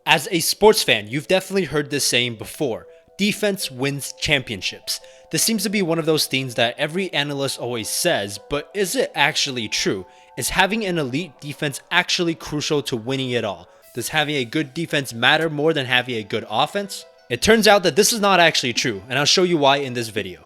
As a sports fan, you've definitely heard this saying before: defense wins championships. This seems to be one of those things that every analyst always says, but is it actually true? Is having an elite defense actually crucial to winning it all? Does having a good defense matter more than having a good offense? It turns out that this is not actually true, and I'll show you why in this video.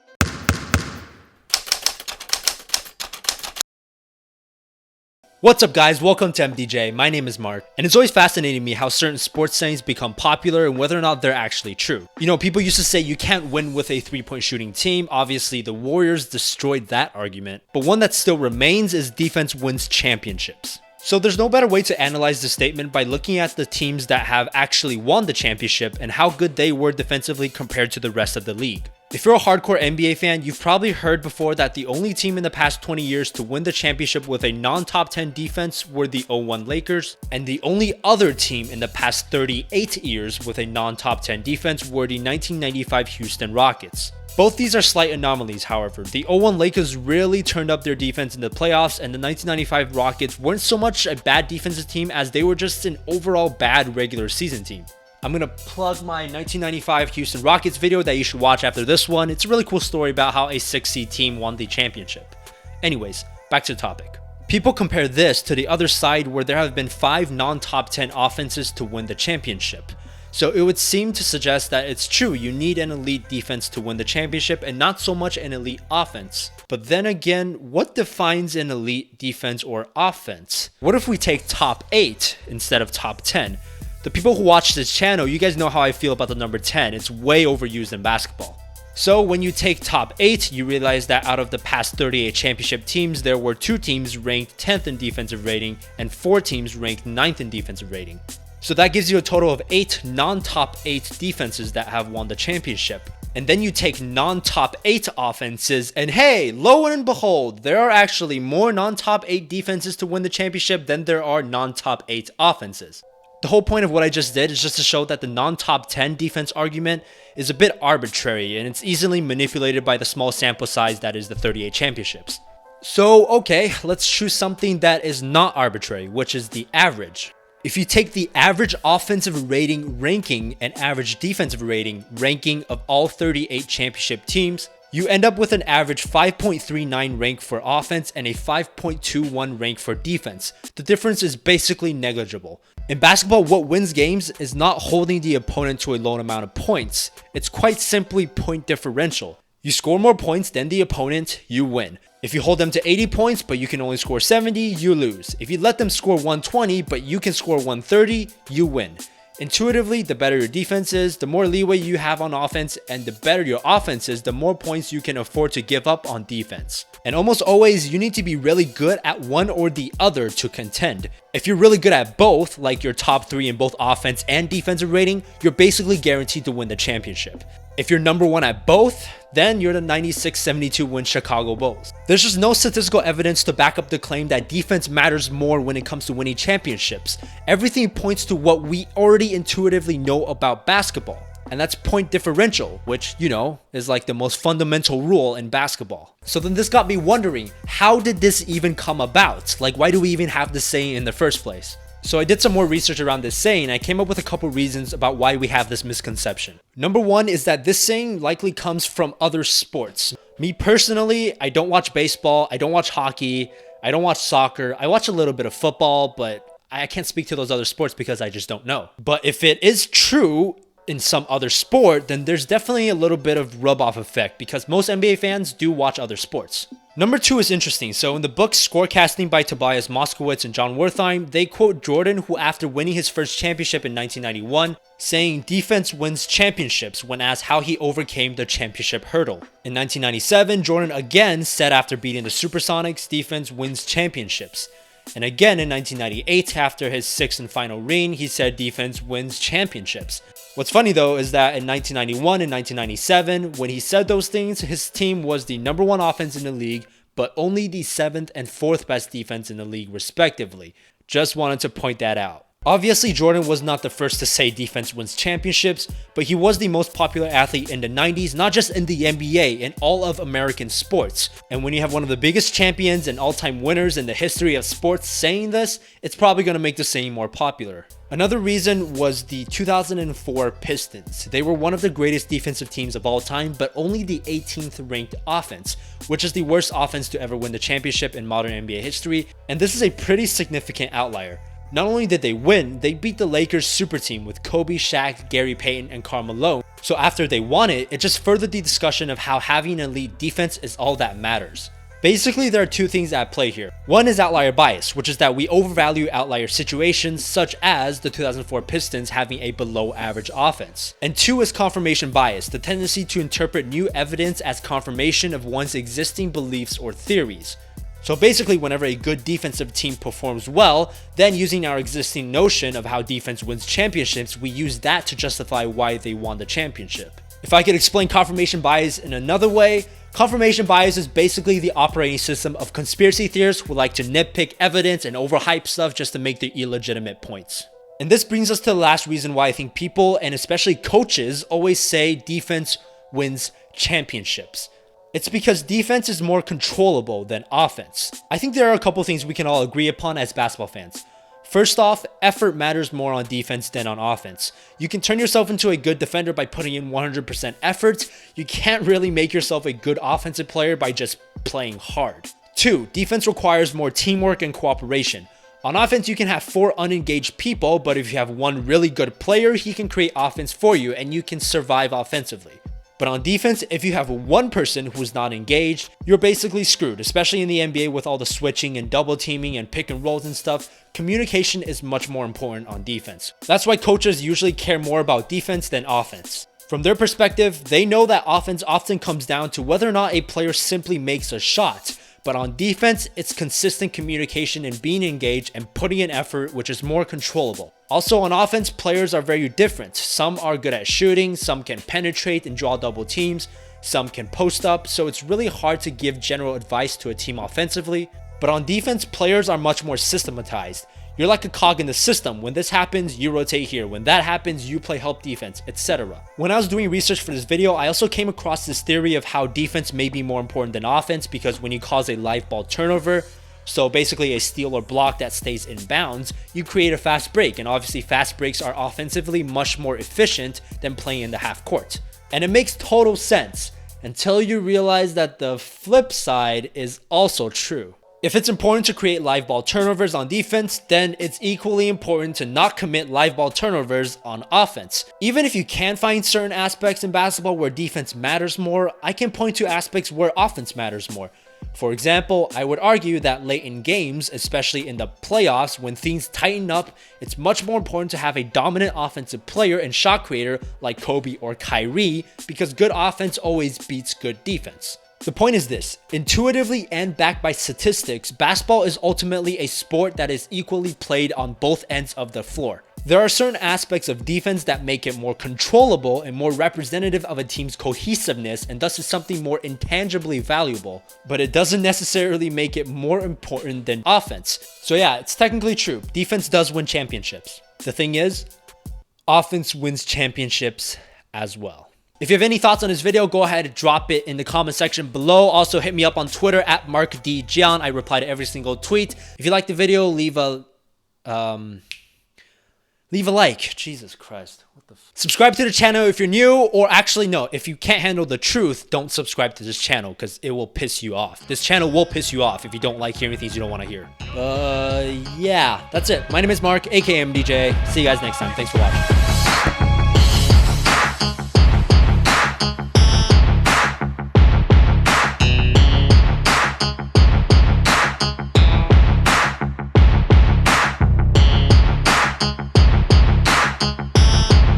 What's up guys, welcome to MDJ, my name is Mark, and it's always fascinating me how certain sports sayings become popular and whether or not they're actually true. You know, people used to say you can't win with a three-point shooting team. Obviously, the Warriors destroyed that argument, but one that still remains is defense wins championships. So there's no better way to analyze the statement by looking at the teams that have actually won the championship and how good they were defensively compared to the rest of the league. If you're a hardcore NBA fan, you've probably heard before that the only team in the past 20 years to win the championship with a non-top 10 defense were the 01 Lakers, and the only other team in the past 38 years with a non-top 10 defense were the 1995 Houston Rockets. Both these are slight anomalies, however. The 01 Lakers really turned up their defense in the playoffs, and the 1995 Rockets weren't so much a bad defensive team as they were just an overall bad regular season team. I'm gonna plug my 1995 Houston Rockets video that you should watch after this one. It's a really cool story about how a 6-seed team won the championship. Anyways, back to the topic. People compare this to the other side where there have been 5 non-top 10 offenses to win the championship. So it would seem to suggest that it's true, you need an elite defense to win the championship and not so much an elite offense. But then again, what defines an elite defense or offense? What if we take top 8 instead of top 10? The people who watch this channel, you guys know how I feel about the number 10. It's way overused in basketball. So when you take top 8, you realize that out of the past 38 championship teams, there were 2 teams ranked 10th in defensive rating and 4 teams ranked 9th in defensive rating. So that gives you a total of 8 non-top 8 defenses that have won the championship. And then you take non-top 8 offenses, and hey, lo and behold, there are actually more non-top 8 defenses to win the championship than there are non-top 8 offenses. The whole point of what I just did is just to show that the non-top 10 defense argument is a bit arbitrary and it's easily manipulated by the small sample size that is the 38 championships. So okay, let's choose something that is not arbitrary, which is the average. If you take the average offensive rating ranking and average defensive rating ranking of all 38 championship teams, you end up with an average 5.39 rank for offense and a 5.21 rank for defense. The difference is basically negligible. In basketball, what wins games is not holding the opponent to a low amount of points. It's quite simply point differential. You score more points than the opponent, you win. If you hold them to 80 points but you can only score 70, you lose. If you let them score 120 but you can score 130, you win. Intuitively, the better your defense is, the more leeway you have on offense, and the better your offense is, the more points you can afford to give up on defense. And almost always, you need to be really good at one or the other to contend. If you're really good at both, like your top 3 in both offense and defensive rating, you're basically guaranteed to win the championship. If you're number 1 at both, then you're the 96-72 win Chicago Bulls. There's just no statistical evidence to back up the claim that defense matters more when it comes to winning championships. Everything points to what we already intuitively know about basketball, and that's point differential, which, you know, is like the most fundamental rule in basketball. So then this got me wondering, how did this even come about? Like, why do we even have this saying in the first place? So I did some more research around this saying and I came up with a couple reasons about why we have this misconception. Number 1 is that this saying likely comes from other sports. Me personally, I don't watch baseball, I don't watch hockey, I don't watch soccer, I watch a little bit of football, but I can't speak to those other sports because I just don't know. But if it is true in some other sport, then there's definitely a little bit of rub-off effect because most NBA fans do watch other sports. Number 2 is interesting. So in the book Scorecasting by Tobias Moskowitz and John Wertheim, they quote Jordan, who after winning his first championship in 1991, saying defense wins championships when asked how he overcame the championship hurdle. In 1997, Jordan again said after beating the Supersonics, defense wins championships. And again in 1998, after his 6th and final ring, he said defense wins championships. What's funny though is that in 1991 and 1997, when he said those things, his team was the number 1 offense in the league, but only the 7th and 4th best defense in the league respectively. Just wanted to point that out. Obviously, Jordan was not the first to say defense wins championships, but he was the most popular athlete in the 90s, not just in the NBA, in all of American sports. And when you have one of the biggest champions and all-time winners in the history of sports saying this, it's probably going to make the saying more popular. Another reason was the 2004 Pistons. They were one of the greatest defensive teams of all time, but only the 18th ranked offense, which is the worst offense to ever win the championship in modern NBA history, and this is a pretty significant outlier. Not only did they win, they beat the Lakers super team with Kobe, Shaq, Gary Payton, and Karl Malone. So after they won it, it just furthered the discussion of how having an elite defense is all that matters. Basically, there are two things at play here. One is outlier bias, which is that we overvalue outlier situations such as the 2004 Pistons having a below average offense. And two is confirmation bias, the tendency to interpret new evidence as confirmation of one's existing beliefs or theories. So basically, whenever a good defensive team performs well, then using our existing notion of how defense wins championships, we use that to justify why they won the championship. If I could explain confirmation bias in another way, confirmation bias is basically the operating system of conspiracy theorists who like to nitpick evidence and overhype stuff just to make their illegitimate points. And this brings us to the last reason why I think people, and especially coaches, always say defense wins championships. It's because defense is more controllable than offense. I think there are a couple things we can all agree upon as basketball fans. First off, effort matters more on defense than on offense. You can turn yourself into a good defender by putting in 100% effort. You can't really make yourself a good offensive player by just playing hard. 2, defense requires more teamwork and cooperation. On offense, you can have 4 unengaged people, but if you have one really good player, he can create offense for you and you can survive offensively. But on defense, if you have one person who's not engaged, you're basically screwed, especially in the NBA with all the switching and double teaming and pick and rolls and stuff. Communication is much more important on defense. That's why coaches usually care more about defense than offense. From their perspective, they know that offense often comes down to whether or not a player simply makes a shot. But on defense, it's consistent communication and being engaged and putting in effort, which is more controllable. Also on offense, players are very different. Some are good at shooting, some can penetrate and draw double teams, some can post up, so it's really hard to give general advice to a team offensively. But on defense, players are much more systematized. You're like a cog in the system. When this happens, you rotate here. When that happens, you play help defense, etc. When I was doing research for this video, I also came across this theory of how defense may be more important than offense because when you cause a live ball turnover, so basically a steal or block that stays in bounds, you create a fast break, and obviously fast breaks are offensively much more efficient than playing in the half court. And it makes total sense until you realize that the flip side is also true. If it's important to create live ball turnovers on defense, then it's equally important to not commit live ball turnovers on offense. Even if you can find certain aspects in basketball where defense matters more, I can point to aspects where offense matters more. For example, I would argue that late in games, especially in the playoffs, when things tighten up, it's much more important to have a dominant offensive player and shot creator like Kobe or Kyrie because good offense always beats good defense. The point is this, intuitively and backed by statistics, basketball is ultimately a sport that is equally played on both ends of the floor. There are certain aspects of defense that make it more controllable and more representative of a team's cohesiveness, and thus is something more intangibly valuable, but it doesn't necessarily make it more important than offense. So yeah, it's technically true. Defense does win championships. The thing is, offense wins championships as well. If you have any thoughts on this video, go ahead and drop it in the comment section below. Also, hit me up on Twitter at MarkDJian. I reply to every single tweet. If you like the video, leave a like. Jesus Christ. What the subscribe to the channel if you're new, or actually no, if you can't handle the truth, don't subscribe to this channel because it will piss you off. This channel will piss you off if you don't like hearing things you don't want to hear. Yeah, that's it. My name is Mark, aka MDJ. See you guys next time. Thanks for watching.